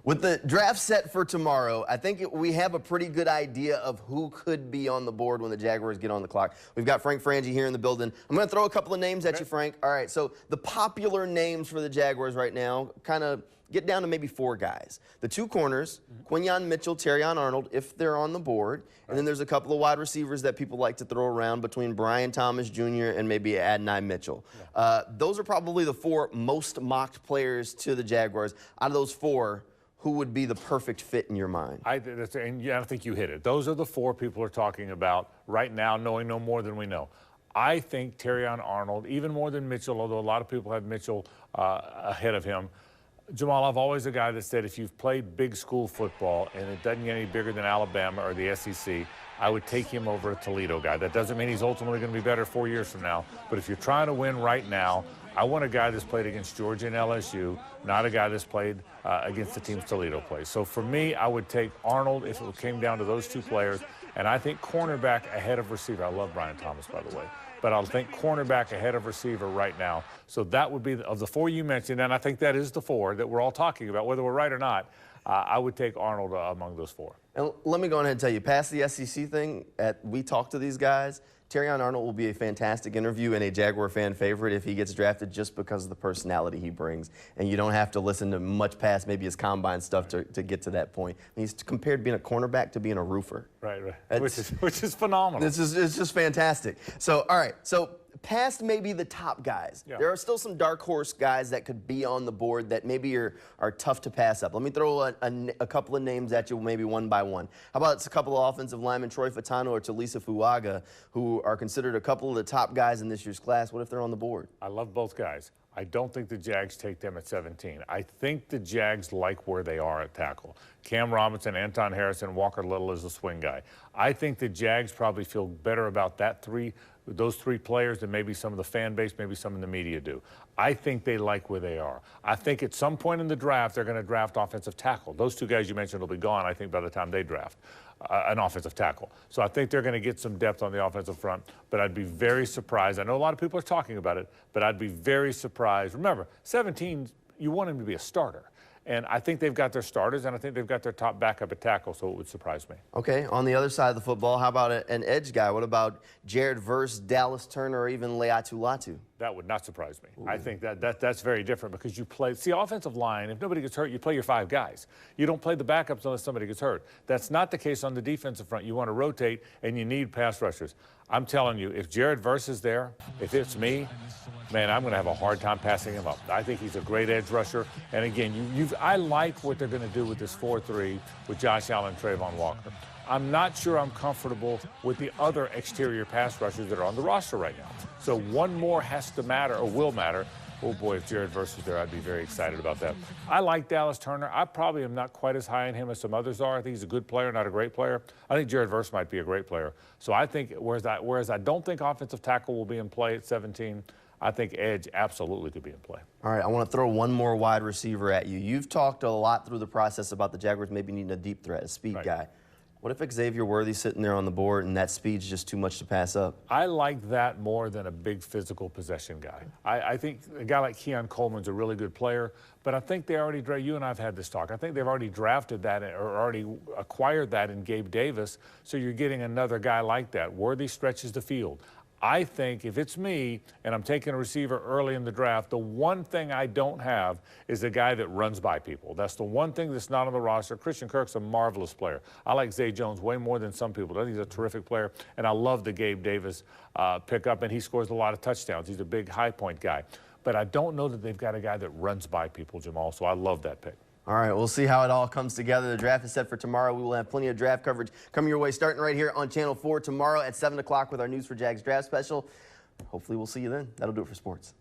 With the draft set for tomorrow, I think we have a pretty good idea of who could be on the board when the Jaguars get on the clock. We've got Frank Frangie here in the building. I'm going to throw a couple of names at you, Frank. All right, so the popular names for the Jaguars right now kind of get down to maybe four guys. The two corners, Quinyon Mitchell, Terrion Arnold, if they're on the board. And then there's a couple of wide receivers that people like to throw around between Brian Thomas Jr. and maybe Adonai Mitchell. Those are probably the four most mocked players to the Jaguars. Out of those four, who would be the perfect fit in your mind? I think you hit it. Those are the four people are talking about right now, knowing no more than we know. I think Terrion Arnold, even more than Mitchell, although a lot of people have Mitchell ahead of him. Jamal, I've always a guy that said if you've played big school football and it doesn't get any bigger than Alabama or the SEC, I would take him over a Toledo guy. That doesn't mean he's ultimately going to be better 4 years from now, but if you're trying to win right now, I want a guy that's played against Georgia and LSU, not a guy that's played against the teams Toledo plays. So for me, I would take Arnold if it came down to those two players, and I think cornerback ahead of receiver. I love Brian Thomas, by the way, but I'll think cornerback ahead of receiver right now. So that would be, of the four you mentioned, and I think that is the four that we're all talking about, whether we're right or not, I would take Arnold among those four. And let me go ahead and tell you, past the SEC thing, we talked to these guys, Terrion Arnold will be a fantastic interview and a Jaguar fan favorite if he gets drafted just because of the personality he brings. And you don't have to listen to much past maybe his combine stuff to get to that point. I mean, he's compared being a cornerback to being a roofer. Right. Which is phenomenal. It's just fantastic. So, all right. So, past maybe the top guys, there are still some dark horse guys that could be on the board that maybe are tough to pass up. Let me throw a couple of names at you, maybe one by one. How about a couple of offensive linemen, Troy Fatano or Talisa Fuaga, who are considered a couple of the top guys in this year's class? What if they're on the board? I love both guys. I don't think the Jags take them at 17. I think the Jags like where they are at tackle. Cam Robinson, Anton Harrison, Walker Little is a swing guy. I think the Jags probably feel better about those three players than maybe some of the fan base, maybe some in the media do. I think they like where they are. I think at some point in the draft, they're going to draft offensive tackle. Those two guys you mentioned will be gone, I think, by the time they draft an offensive tackle. So I think they're going to get some depth on the offensive front, but I'd be very surprised. I know a lot of people are talking about it, but I'd be very surprised. Remember, 17, you want him to be a starter. And I think they've got their starters, and I think they've got their top backup at tackle, so it would surprise me. Okay, on the other side of the football, how about an edge guy? What about Jared Verse, Dallas Turner, or even Leatu Latu? That would not surprise me. Ooh. I think that's very different because you play, see, offensive line, if nobody gets hurt, you play your five guys. You don't play the backups unless somebody gets hurt. That's not the case on the defensive front. You want to rotate, and you need pass rushers. I'm telling you, if Jared Verse is there, if it's me, man, I'm going to have a hard time passing him up. I think he's a great edge rusher. And again, I like what they're going to do with this 4-3 with Josh Allen and Trayvon Walker. I'm not sure I'm comfortable with the other exterior pass rushers that are on the roster right now. So one more has to matter or will matter. Oh, boy, if Jared Verse is there, I'd be very excited about that. I like Dallas Turner. I probably am not quite as high on him as some others are. I think he's a good player, not a great player. I think Jared Verse might be a great player. So I think, whereas I don't think offensive tackle will be in play at 17, I think edge absolutely could be in play. All right, I want to throw one more wide receiver at you. You've talked a lot through the process about the Jaguars maybe needing a deep threat, a speed guy. What if Xavier Worthy's sitting there on the board and that speed's just too much to pass up? I like that more than a big physical possession guy. I think a guy like Keon Coleman's a really good player, but I think they already, you and I have had this talk, I think they've already drafted that or already acquired that in Gabe Davis, so you're getting another guy like that. Worthy stretches the field. I think if it's me and I'm taking a receiver early in the draft, the one thing I don't have is a guy that runs by people. That's the one thing that's not on the roster. Christian Kirk's a marvelous player. I like Zay Jones way more than some people. I think he's a terrific player, and I love the Gabe Davis pickup, and he scores a lot of touchdowns. He's a big high point guy. But I don't know that they've got a guy that runs by people, Jamal, so I love that pick. All right, we'll see how it all comes together. The draft is set for tomorrow. We will have plenty of draft coverage coming your way starting right here on Channel 4 tomorrow at 7 o'clock with our News for Jags draft special. Hopefully we'll see you then. That'll do it for sports.